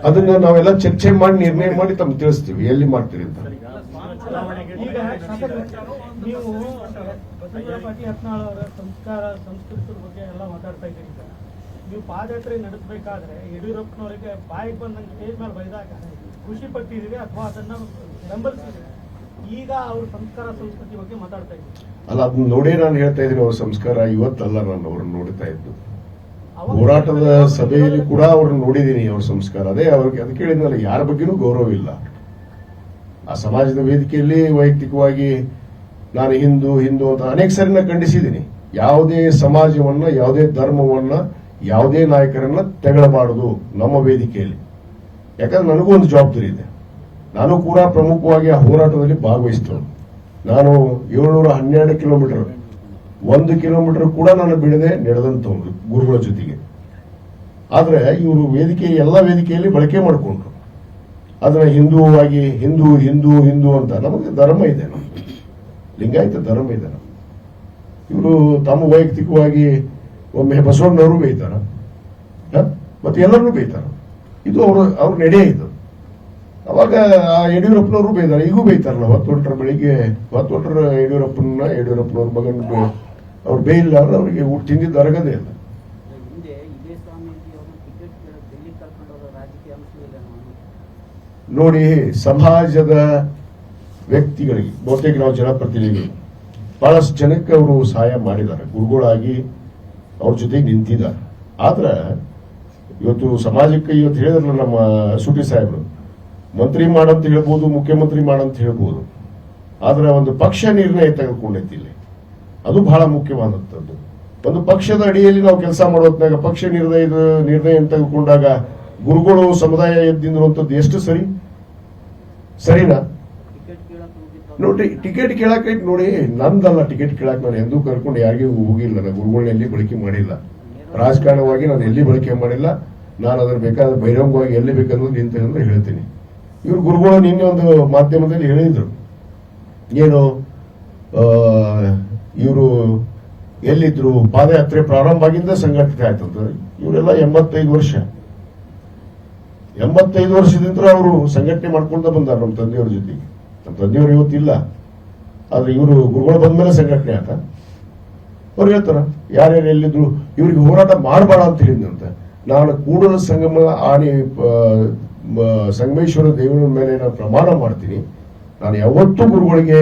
ಅದನ್ನ ನಾವೆಲ್ಲ ಚರ್ಚೆ ಮಾಡಿ ನಿರ್ಣಯ ಮಾಡಿ ತಮ್ಗೆ ತಿಳಿಸ್ತೀವಿ ಎಲ್ಲಿ ಮಾಡ್ತೀರಿ ಅಂತ. ಈಗ ನೀವು ಬಸವರಾಜ ಪಾಟೀಲ್ ಯತ್ನಾಳ್ ಅವರ ಸಂಸ್ಕಾರ ಸಂಸ್ಕೃತಿ ಬಗ್ಗೆ ಎಲ್ಲ ಮಾತಾಡ್ತಾ ಇದ್ದೀರಿ. ನೀವು ಪಾದಯಾತ್ರೆ ನಡೆಸಬೇಕಾದ್ರೆ ಯಡಿಯೂರಪ್ಪನವರಿಗೆ ಬಾಯಿಗೆ ಬಂದಂಗೆ ಸ್ಟೇಜ್ ಮೇಲೆ ಬೈದಾಗ ಖುಷಿ ಪಟ್ಟಿದ್ದೀರಿ ಅಥವಾ ಅದನ್ನ ಬೆಂಬಲಿಸಿದ್ರಿ? ಈಗ ಅವ್ರ ಸಂಸ್ಕಾರ ಸಂಸ್ಕೃತಿ ಬಗ್ಗೆ ಮಾತಾಡ್ತಾ ಇದ್ದೀರಿ. ಅಲ್ಲ, ಅದನ್ನ ನೋಡೇ ನಾನು ಹೇಳ್ತಾ ಇದ್ದೀನಿ. ಅವ್ರ ಸಂಸ್ಕಾರ ಇವತ್ತಲ್ಲ, ನಾನು ಅವ್ರನ್ನ ನೋಡ್ತಾ ಇದ್ದು ಹೋರಾಟದ ಸಭೆಯಲ್ಲಿ ಕೂಡ ಅವ್ರನ್ನ ನೋಡಿದ್ದೀನಿ. ಅವ್ರ ಸಂಸ್ಕಾರ ಅದೇ ಅವ್ರಿಗೆ ಅದಕ್ಕೆ ಹೇಳಿದ್ನಲ್ಲ, ಯಾರ ಬಗ್ಗೆನೂ ಗೌರವ ಇಲ್ಲ. ಆ ಸಮಾಜದ ವೇದಿಕೆಯಲ್ಲಿ ವೈಯಕ್ತಿಕವಾಗಿ ನಾನು ಹಿಂದೂ ಹಿಂದೂ ಅಂತ ಅನೇಕ ಸರಿ ನಾನು ಖಂಡಿಸಿದ್ದೀನಿ. ಯಾವುದೇ ಸಮಾಜವನ್ನ, ಯಾವುದೇ ಧರ್ಮವನ್ನ, ಯಾವುದೇ ನಾಯಕರನ್ನ ತೆಗಳಬಾರದು ನಮ್ಮ ವೇದಿಕೆಯಲ್ಲಿ. ಯಾಕಂದ್ರೆ ನನಗೂ ಒಂದು ಜವಾಬ್ದಾರಿ ಇದೆ. ನಾನು ಕೂಡ ಪ್ರಮುಖವಾಗಿ ಆ ಹೋರಾಟದಲ್ಲಿ ಭಾಗವಹಿಸ್ತೇನೆ. ನಾನು 712 ಕಿಲೋಮೀಟರ್ 1 ಕಿಲೋಮೀಟರ್ ಕೂಡ ನಾನು ಬಿಡದೆ ನಡೆದಂತವ್ರು ಗುರುಗಳ ಜೊತೆಗೆ. ಆದ್ರೆ ಇವರು ಎಲ್ಲ ವೇದಿಕೆಯಲ್ಲಿ ಬಳಕೆ ಮಾಡಿಕೊಂಡ್ರು. ಅದನ್ನ ಹಿಂದೂವಾಗಿ ಹಿಂದೂ ಹಿಂದೂ ಹಿಂದೂ ಅಂತ. ನಮಗೆ ಧರ್ಮ ಇದೆ, ನಮ್ಗೆ ಲಿಂಗಾಯತ ಧರ್ಮ ಇದೆ. ಇವರು ತಮ್ಮ ವೈಯಕ್ತಿಕವಾಗಿ ಒಮ್ಮೆ ಬಸವಣ್ಣವರು ಬೈತಾರ, ಮತ್ತೆ ಎಲ್ಲರೂ ಬೈತಾರ. ಇದು ಅವ್ರ ನಡೆ ಇದು. ಅವಾಗ ಯಡಿಯೂರಪ್ಪನವರು ಬೈದಾರೆ, ಈಗೂ ಬೈತಾರಲ್ಲ. 10 ಬೆಳಿಗ್ಗೆ ಯಡಿಯೂರಪ್ಪನವ್ರ ಮಗನ ಅವ್ರು ಬೇಯಿಲ್ಲ ಅಂದ್ರೆ ಅವರಿಗೆ ಊಟ ತಿಂದಿದ್ದು ಅರಗದೇ ಇಲ್ಲ. ನೋಡಿ, ಸಮಾಜದ ವ್ಯಕ್ತಿಗಳಿಗೆ ಬಹುತೇಕ ನಾವು ಜನಪ್ರತಿನಿಧಿಗಳು ಬಹಳಷ್ಟು ಜನಕ್ಕೆ ಅವರು ಸಹಾಯ ಮಾಡಿದ್ದಾರೆ, ಗುರುಗಳಾಗಿ ಅವ್ರ ಜೊತೆಗೆ ನಿಂತಿದ್ದಾರೆ. ಆದ್ರೆ ಇವತ್ತು ಸಮಾಜಕ್ಕೆ ಇವತ್ತು ಹೇಳಿದ್ರಲ್ಲ ನಮ್ಮ ಸುಟಿ ಸಾಹೇಬರು, ಮಂತ್ರಿ ಮಾಡಂತ ಹೇಳ್ಬೋದು, ಮುಖ್ಯಮಂತ್ರಿ ಮಾಡಂತ ಹೇಳ್ಬೋದು. ಆದ್ರೆ ಒಂದು ಪಕ್ಷ ನಿರ್ಣಯ ತೆಗೆದುಕೊಂಡೈತಿ ಇಲ್ಲಿ, ಅದು ಬಹಳ ಮುಖ್ಯವಾದಂಥದ್ದು. ಒಂದು ಪಕ್ಷದ ಅಡಿಯಲ್ಲಿ ನಾವು ಕೆಲಸ ಮಾಡೋದ್ನಾಗ ಪಕ್ಷ ನಿರ್ಣಯ ತೆಗೆದುಕೊಂಡಾಗ ಗುರುಗಳು ಸಮುದಾಯ ಎದ್ದಿಂದಿರುವಂಥದ್ದು ಎಷ್ಟು ಸರಿನಾ? ನೋಡಿ, ಟಿಕೆಟ್ ಕೇಳಕ್ ನೋಡಿ, ನಂದಲ್ಲ ಟಿಕೆಟ್ ಕೇಳಕ್. ನಾನು ಎಂದೂ ಕರ್ಕೊಂಡು ಯಾರಿಗೂ ಹೋಗಿಲ್ಲ. ನಾನು ಗುರುಗಳನ್ನ ಎಲ್ಲಿ ಬಳಕೆ ಮಾಡಿಲ್ಲ. ರಾಜಕಾರಣವಾಗಿ ನಾನು ಎಲ್ಲಿ ಬಳಕೆ ಮಾಡಿಲ್ಲ. ನಾನು ಅದ್ರ ಬೇಕಾದ್ರೆ ಬಹಿರಂಗವಾಗಿ ಎಲ್ಲಿ ಬೇಕನ್ನೋದು ನಿಂತ ಹೇಳ್ತೀನಿ. ಇವ್ರು ಗುರುಗಳು ನಿನ್ನೆ ಒಂದು ಮಾಧ್ಯಮದಲ್ಲಿ ಹೇಳಿದ್ರು, ಏನು ಇವರು ಎಲ್ಲಿದ್ರು, ಪಾದಯಾತ್ರೆ ಪ್ರಾರಂಭ ಆಗಿಂದ ಸಂಘಟನೆ ಆಯ್ತಂತ. ಇವರೆಲ್ಲ 85 ವರ್ಷದಿಂದ ಅವರು ಸಂಘಟನೆ ಮಾಡ್ಕೊಂಡ ಬಂದಾರ ನಮ್ಮ ತಂದೆಯವ್ರ ಜೊತೆಗೆ. ನಮ್ಮ ತಂದೆಯವರು ಇವತ್ತಿಲ್ಲ, ಆದ್ರೆ ಇವರು ಗುರುಗಳು ಬಂದ್ಮೇಲೆ ಸಂಘಟನೆ ಆತ. ಅವ್ರು ಹೇಳ್ತಾರ ಯಾರ್ಯಾರು ಎಲ್ಲಿದ್ರು, ಇವ್ರಿಗೆ ಹೋರಾಟ ಮಾಡಬೇಡ ಅಂತ ಹೇಳಿದಂತೆ. ನಾನು ಕೂಡಲ ಸಂಗಮ ಆಣಿ ಸಂಗಮೇಶ್ವರ ದೇವರ ಮೇಲೆ ನಾನು ಪ್ರಮಾಣ ಮಾಡ್ತೀನಿ, ನಾನು ಯಾವತ್ತೂ ಗುರುಗಳಿಗೆ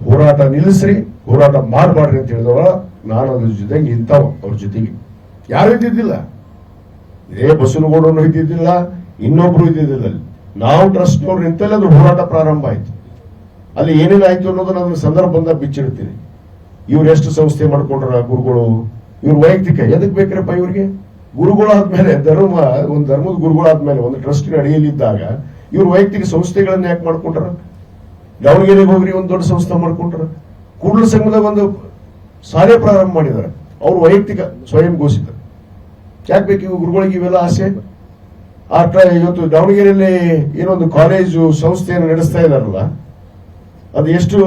ಹೋರಾಟ ನಿಲ್ಲಿಸ್ರಿ, ಹೋರಾಟ ಮಾಡಬಾರ್ರಿ ಅಂತ ಹೇಳಿದವ. ನಾನು ಅದ್ರ ಜೊತೆಗೆ ನಿಂತಾವ. ಅವ್ರ ಜೊತೆಗೆ ಯಾರು ಇದ್ದಿದ್ದಿಲ್ಲ, ಇದೇ ಬಸವನಗೌಡರು ಇದ್ದಿದ್ದಿಲ್ಲ, ಇನ್ನೊಬ್ರು ಇದ್ದಿದ್ದಿಲ್ಲ. ಅಲ್ಲಿ ನಾವು ಟ್ರಸ್ಟ್ನವ್ರು ನಿಂತಲ್ಲಿ ಅದು ಹೋರಾಟ ಪ್ರಾರಂಭ ಆಯ್ತು. ಅಲ್ಲಿ ಏನೇನಾಯ್ತು ಅನ್ನೋದನ್ನ ಅದನ್ನ ಸಂದರ್ಭ ಬಂದಾಗ ಬಿಚ್ಚಿಡ್ತೀನಿ. ಇವ್ರು ಎಷ್ಟು ಸಂಸ್ಥೆ ಮಾಡ್ಕೊಂಡ್ರ ಗುರುಗಳು, ಇವ್ರ ವೈಯಕ್ತಿಕ ಎದಕ್ ಬೇಕ್ರಪ್ಪ ಇವ್ರಿಗೆ? ಗುರುಗಳಾದ್ಮೇಲೆ ಒಂದು ಧರ್ಮದ ಗುರುಗಳಾದ್ಮೇಲೆ ಒಂದು ಟ್ರಸ್ಟಿನ ಅಡಿಯಲ್ಲಿದ್ದಾಗ ಇವ್ರ ವೈಯಕ್ತಿಕ ಸಂಸ್ಥೆಗಳನ್ನ ಯಾಕೆ ಮಾಡ್ಕೊಂಡ್ರ? ದಾವಣಗೆರೆಗೆ ಹೋಗ್ರಿ, ಒಂದು ದೊಡ್ಡ ಸಂಸ್ಥೆ ಮಾಡ್ಕೊಂಡ್ರ. ಕೂಡಲ ಸಂಘದಾಗ ಒಂದು ಶಾಲೆ ಪ್ರಾರಂಭ ಮಾಡಿದ್ದಾರೆ, ಅವ್ರು ವೈಯಕ್ತಿಕ ಸ್ವಯಂ ಘೋಷಿತ. ಯಾಕೆ ಬೇಕು ಇವು ಗುರುಗಳಿಗೆ ಇವೆಲ್ಲ ಆಸೆ? ಇವತ್ತು ದಾವಣಗೆರೆಯಲ್ಲಿ ಏನೊಂದು ಕಾಲೇಜು ಸಂಸ್ಥೆಯನ್ನು ನಡೆಸ್ತಾ ಇದಾರಲ್ಲ, ಅದು ಎಷ್ಟು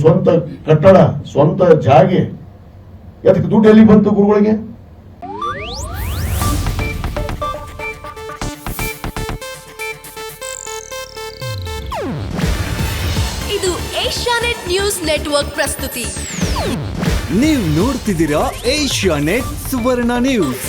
ಸ್ವಂತ ಕಟ್ಟಡ, ಸ್ವಂತ ಜಾಗೆ, ಅದಕ್ಕೆ ದುಡ್ಡು ಎಲ್ಲಿ ಬಂತು ಗುರುಗಳಿಗೆ? ಇದು ಏಷ್ಯಾನೆಟ್ ನ್ಯೂಸ್ ನೆಟ್ವರ್ಕ್ ಪ್ರಸ್ತುತಿ. ನೀವು ನೋಡ್ತಿದ್ದೀರಾ ಏಷ್ಯಾನೆಟ್ ಸುವರ್ಣ ನ್ಯೂಸ್.